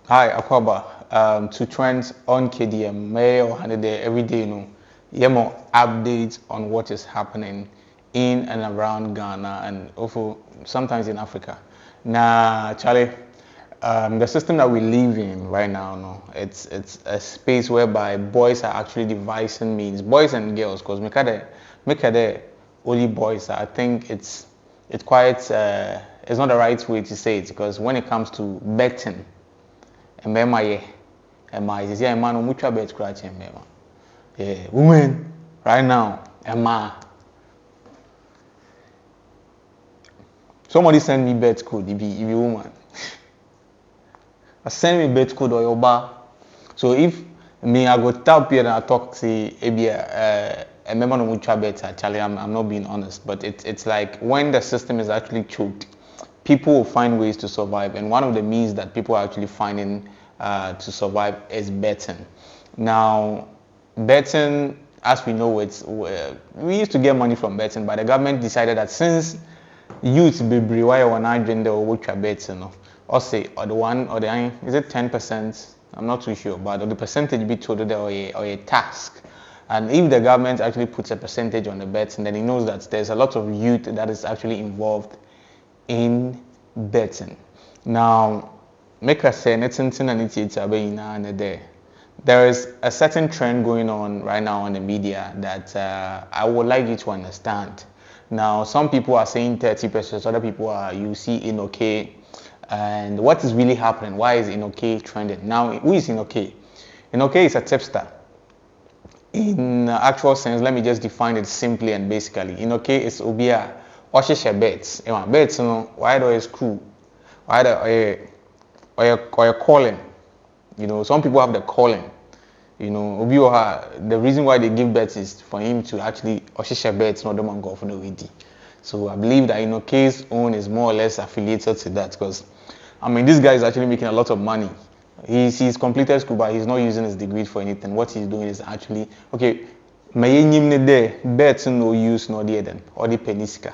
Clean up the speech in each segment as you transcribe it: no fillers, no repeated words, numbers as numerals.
Hi, Akwaba. To trends on KDM, May or 100 day every day, more updates on what is happening in and around Ghana and also sometimes in Africa. Now, Charlie, the system that we live in right now, no, it's a space whereby boys are actually devising means, boys and girls, because make the only boys. I think it's quite it's not the right way to say it because when it comes to betting. Mbema ye, Emma is a man who mucha bet scratch Mbema. Yeah, women right now, Emma. Somebody send me bet code if you woman. Send me bet code or your bar. So if me I go tap here and I talk to a member no mucha bet actually I'm not being honest, but it's like when the system is actually choked, people will find ways to survive, and one of the means that people are actually finding to survive is betting. Now, betting, as we know, we used to get money from betting, but the government decided that since youth be why one agenda or what you're betting, or say or the one or the is it 10%? I'm not too sure, but the percentage be told or a task. And if the government actually puts a percentage on the bets, then it knows that there's a lot of youth that is actually involved in betting. Now, make us say there is a certain trend going on right now on the media that I would like you to understand. Now, some people are saying 30%, other people are you see Enokay. And what is really happening? Why is Enokay trending? Now, who is Enokay? Enokay is a tipster. In actual sense, let me just define it simply and basically. Enokay is Obia Oshisha bets. Bets, why do is cool? Why do or calling? Some people have the calling. The reason why they give bets is for him to actually Oshisha bets, not the man go for the WD. So I believe that Enokay's own is more or less affiliated to that because this guy is actually making a lot of money. He's completed school, but he's not using his degree for anything. What he's doing is actually okay. May there bet no use no the then or the peniska,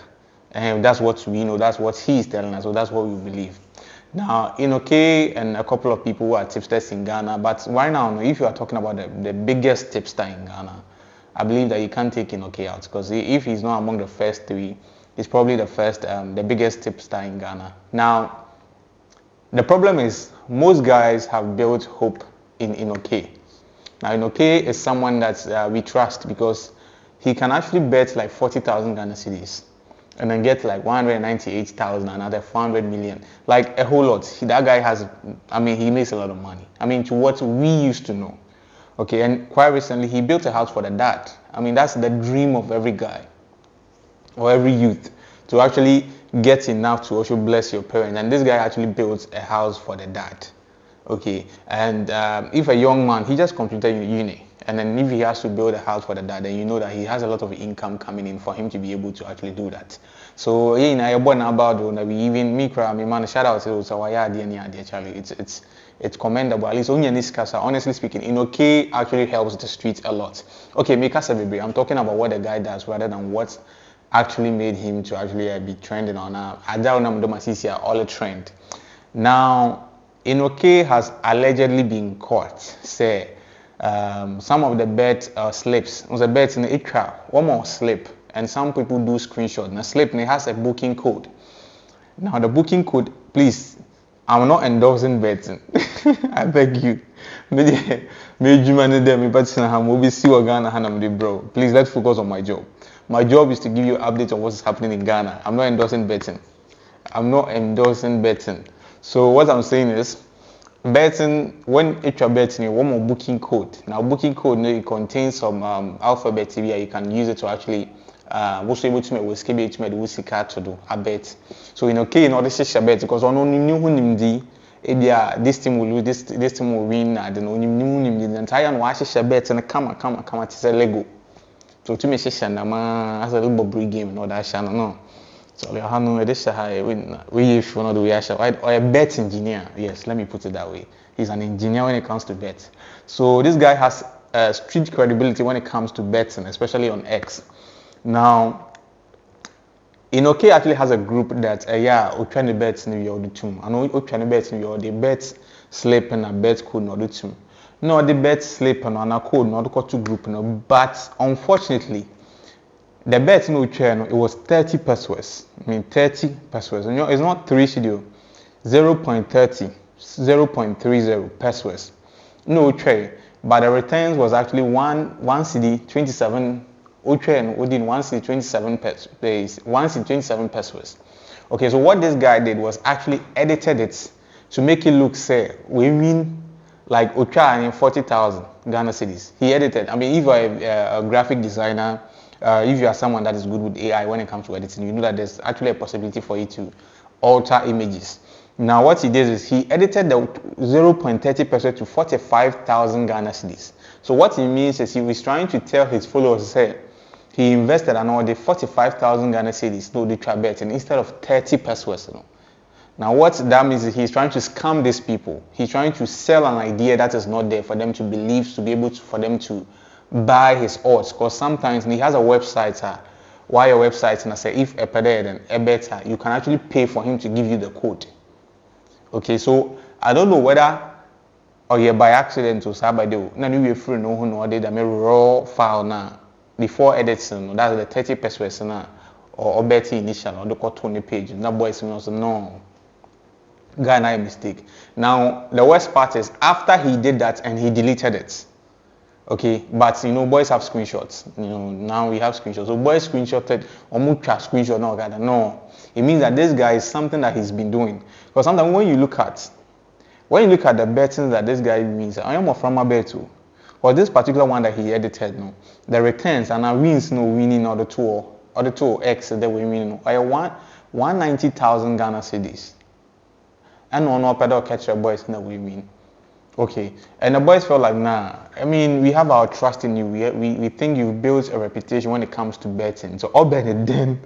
and that's what we know. That's what he's telling us. So that's what we believe. Now, Enokay and a couple of people who are tipsters in Ghana, but right now, if you are talking about the biggest tipster in Ghana, I believe that you can't take Enokay out because if he's not among the first three, he's probably the biggest tipster in Ghana. Now, the problem is most guys have built hope in Enokay. Now, Enokay is someone that we trust because he can actually bet like 40,000 Ghana cedis and then get like 198,000, another 400 million, like a whole lot. That guy has, he makes a lot of money. To what we used to know. Okay, and quite recently he built a house for the dad. That's the dream of every guy or every youth to actually get enough to also bless your parents. And this guy actually built a house for the dad. Okay, and if a young man, he just completed uni, and then if he has to build a house for the dad, then you know that he has a lot of income coming in for him to be able to actually do that. So you're born about we even me man shout out to Charlie. It's commendable. At least honestly speaking, Enokay actually helps the streets a lot. Okay, I'm talking about what the guy does rather than what actually made him to actually be trending on all a trend. Now, Enokay has allegedly been caught. Say, some of the bet slips. Was a bet in the ICRA, one more slip, and some people do screenshot. Now, slip and it has a booking code. Now, the booking code, please, I'm not endorsing betting. I beg you. Please, let's focus on my job. My job is to give you updates on what's happening in Ghana. I'm not endorsing betting. So what I'm saying is, betting, when you're betting, you want more booking code. Now, booking code, it contains some alphabet here. You can use it to actually what's able to make to do a bet. So Enokay in order to bet because on only new this team will lose, this team will win. I don't know the entire one bet and come to say Lego. So to me, as a little bobby game and all that no. So we if you know the way or a bet engineer. Yes, let me put it that way. He's an engineer when it comes to bets. So this guy has street credibility when it comes to betting, especially on X. Now, Enokay actually has a group that we're trying to bet in the tomb. I know we're trying to bet in they bet slip and a bet code no do to. No, the bet slip and a code no do to group no. But unfortunately, the bet no channel it was 30 pesos. I mean 30 pesos. You know, it's not 3 CDO. 0.30, 0.30 pesos. No trade, but the returns was actually one CD 27. Trade within 1 CD 27 pesos. 1 CD 27 pesos. Okay, so what this guy did was actually edited it to make it look say we mean like Ocha in 40,000 Ghana cedis. He edited. I mean, if you're a graphic designer, if you are someone that is good with AI when it comes to editing, you know that there's actually a possibility for you to alter images. Now, what he did is he edited the 0.30% to 45,000 Ghana cedis. So what he means is he was trying to tell his followers, say, he invested another 45,000 Ghana cedis, no, the trabet, and instead of 30 pesos. You know. Now, what that means is he's trying to scam these people. He's trying to sell an idea that is not there for them to believe, to be able to, for them to buy his odds. Because sometimes he has a website, why a website, and I say if a peded and a better, you can actually pay for him to give you the code. Okay, so I don't know whether or you're by accident or by the no you free no who no did a raw file now before editing. That's the 30 pesos now or betting initial or the 20 page. Now boys also no. Ghana mistake. Now the worst part is after he did that and he deleted it. Okay, but you know boys have screenshots. You know now we have screenshots. So boys screenshotted or mucha screenshot no Ghana. No, it means that this guy is something that he's been doing. Because sometimes when you look at the bettings that this guy means, I am from a bet too. Or this particular one that he edited, no, the returns and our wins no winning or the two X that we winning. I want 190,000 Ghana cedis. And no pedal catch your boys in the we mean. Okay, and the boys felt like nah. I mean, we have our trust in you. We think you've built a reputation when it comes to betting. So all betting then.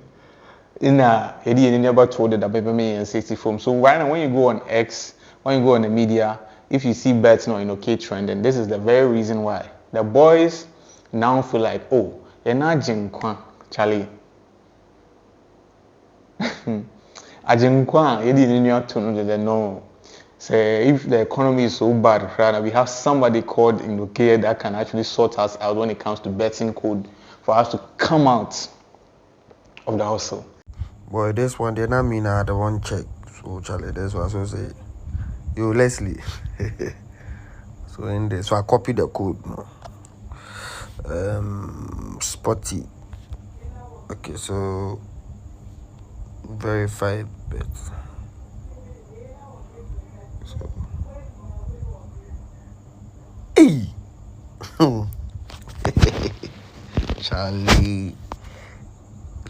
In he never told it that baby me and 60 foam. So right now when you go on X, when you go on the media, if you see bets or Enokay trend, and this is the very reason why the boys now feel like, oh, you're not Jinkwan, Charlie. Ajinkwan, you didn't know. Say if the economy is so bad, rather we have somebody called Enokay that can actually sort us out when it comes to betting code for us to come out of the hustle. Boy, this one did not mean I had one check. So Charlie, this was so say, yo Leslie. So in this, so I copy the code. No? Spotty. Okay, so verified bet. So, hey, Charlie.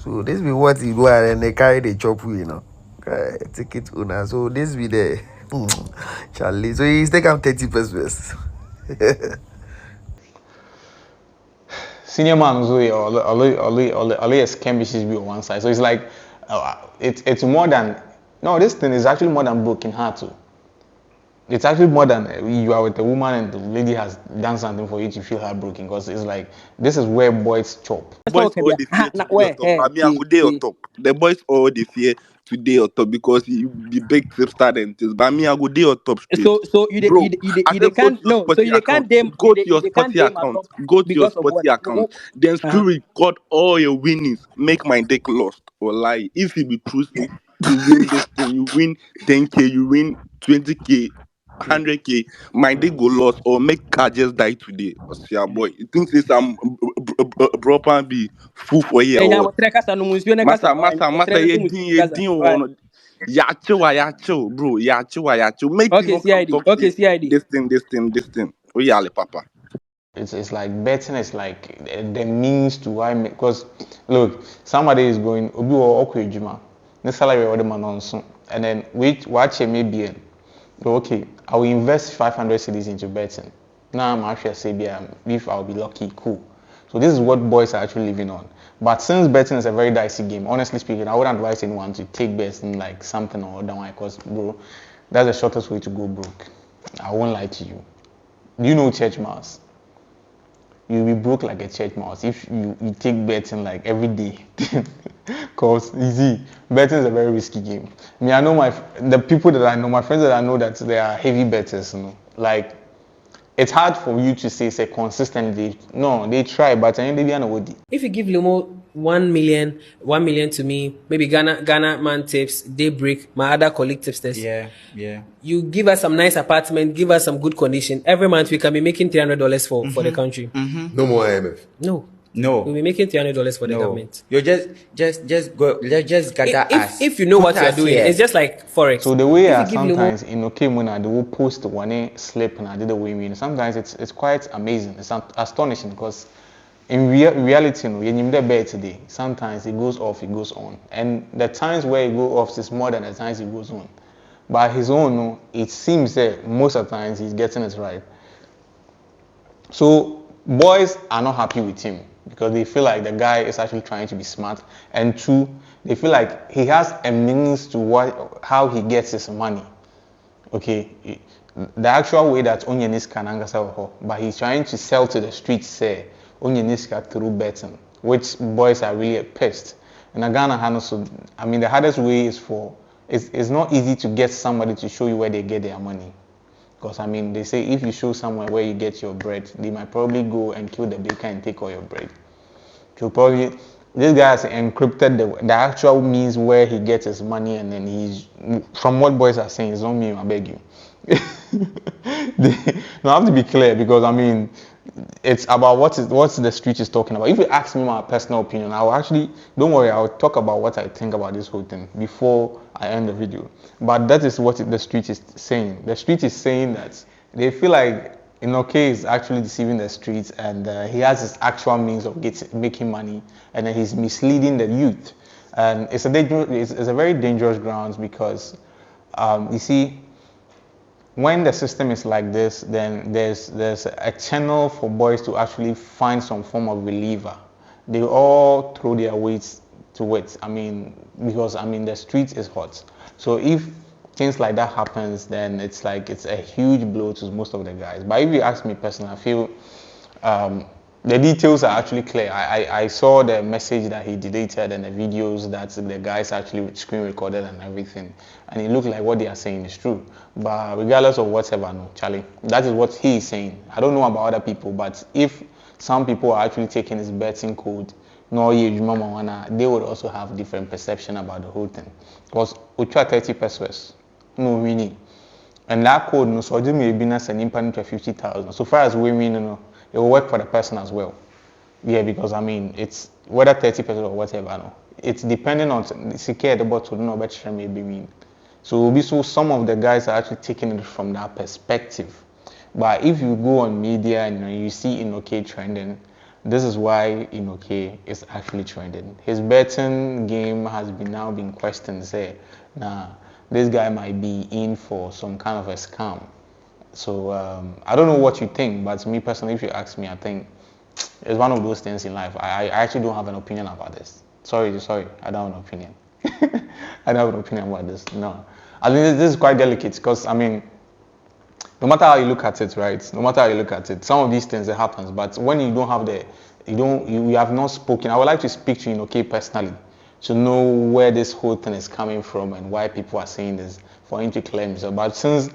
So this be what you go and they carry the chop you know. Okay, take it owner. So this be the Charlie. So he's taking 30 pesos. Senior man Zoe or Ghpage be on one side. So it's like it's more than no, this thing is actually more than broken heart too. It's actually more than you are with a woman and the lady has done something for you to feel heartbroken because it's like this is where boys chop. Boys all the fear to day on top. I mean, I go day on top. The boys all the fear to day on top because you be big tipster and things. But me, I go day on top straight. So Bro, I said go to your so Spotty you account. can't them Go to your they can't Spotty them at account. top Go to your because of what? Spotty account. Then still record all your winnings. Make my deck lost or lie. If it be true, say you win this thing, you win 10K, you win 20K. 100K, my day go lost or make car just die today. Or see a boy, you think this I'm proper be full for year Eh, or massa no ye din on yacho bro yacho make you Okay, no come CID. talk Okay, say CID. this thing oh yale papa. It's like betting is like the means to why because look somebody is going obi or okujuma the salary or the man on soon and then which watch maybe okay I will invest 500 cedis into betting now I'm actually say if I'll be lucky cool so this is what boys are actually living on but since betting is a very dicey game honestly speaking I wouldn't advise anyone to take betting like something or other one because bro that's the shortest way to go broke I won't lie to you. Do you know church mouse? you'll be broke like a church mouse if you take betting like every day. Cause easy, betting is a very risky game. I know the people that I know, my friends that I know that they are heavy bettors, like it's hard for you to say consistently. No, they try, but I think they are. If you give Lumo 1 million to me, maybe Ghana man tips, Daybreak, my other colleague tipsters. Yeah. You give us some nice apartment, give us some good condition. Every month we can be making $300 for the country. No more IMF. No. No. We'll be making $300 for the government. You just go. Let's just gather us. If you know what you're doing, it's just like forex. So the way sometimes in Okemuna they will post one slip and I did the way sometimes it's quite amazing. It's astonishing because in reality, you the bet today. Sometimes it goes off, it goes on, and the times where it goes off is more than the times it goes on. By his own, it seems that most of the times he's getting it right. So boys are not happy with him because they feel like the guy is actually trying to be smart, and two, they feel like he has a means to how he gets his money. Okay, the actual way that Onyeniska Nangasaho, but he's trying to sell to the streets, say Onyeniska through betting, which boys are really pissed. And Ghana Hanoso, the hardest way is it's not easy to get somebody to show you where they get their money. Because they say if you show somewhere where you get your bread, they might probably go and kill the baker and take all your bread. This guy has encrypted the actual means where he gets his money, and then from what boys are saying, it's not me, I beg you. I have to be clear because it's about what the street is talking about. If you ask me my personal opinion, don't worry, I'll talk about what I think about this whole thing before I end the video. But that is what the street is saying. The street is saying that they feel like Enokay is actually deceiving the streets, and he has his actual means of making money, and then he's misleading the youth. And it's a very dangerous grounds because you see, when the system is like this, then there's a channel for boys to actually find some form of reliever. They all throw their weights to it. Because the street is hot. So if things like that happens, then it's a huge blow to most of the guys. But if you ask me personally, I feel the details are actually clear. I saw the message that he deleted and the videos that the guys actually screen recorded and everything, and it looked like what they are saying is true. But regardless of whatever, no, Charlie, that is what he is saying. I don't know about other people, but if some people are actually taking his betting code, they would also have different perception about the whole thing. Because Utra 30 pesos, no winning. And that code, no, so may be nice and impact 50,000. So far as we mean, it will work for the person as well. Yeah, because it's whether 30 pesos or whatever, no. It's depending on secure the bottle, no better maybe mean. So some of the guys are actually taking it from that perspective. But if you go on media and you see Enokay trending, this is why Enokay is actually trending. His betting game has now been questioned. Say, this guy might be in for some kind of a scam. So I don't know what you think, but me personally, if you ask me, I think it's one of those things in life. I actually don't have an opinion about this. Sorry, I don't have an opinion. I don't have an opinion about this. No, this is quite delicate because no matter how you look at it, right? No matter how you look at it, some of these things it happens. But when you don't have you have not spoken. I would like to speak to Enokay personally to know where this whole thing is coming from and why people are saying this for him to claim himself. But since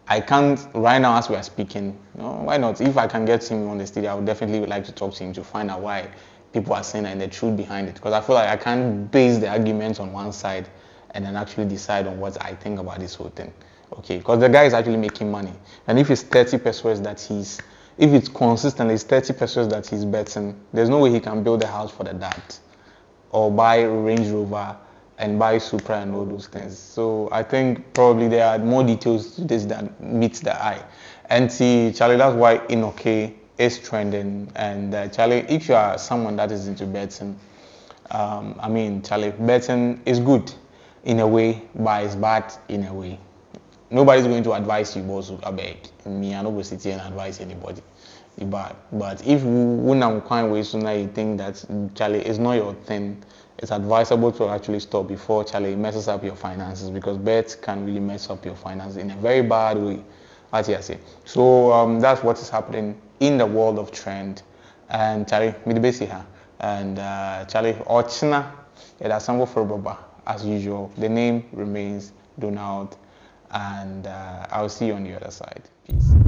I can't right now as we are speaking, why not? If I can get him on the studio, I would definitely like to talk to him to find out why people are saying that and the truth behind it. Because I feel like I can't base the arguments on one side and then actually decide on what I think about this whole thing. Okay, because the guy is actually making money. And if it's 30 pesos if it's consistently it's 30 pesos that he's betting, there's no way he can build a house for the dad or buy a Range Rover and buy Supra and all those things. So I think probably there are more details to this that meets the eye. And see, Charlie, that's why Enokay is trending. And Charlie, if you are someone that is into betting, Charlie, betting is good in a way, but it's bad in a way. Nobody's going to advise you, boss. I beg me. I'm not going to sit here and advise anybody. But if when I'm quite way sooner, you think that Charlie is not your thing, it's advisable to actually stop before Charlie messes up your finances, because bets can really mess up your finances in a very bad way, as you say. So that's what is happening in the world of trend. And Charlie, me the base here. And Charlie, Ochina, it has sample for Baba as usual. The name remains Donald, and I'll see you on the other side. Peace.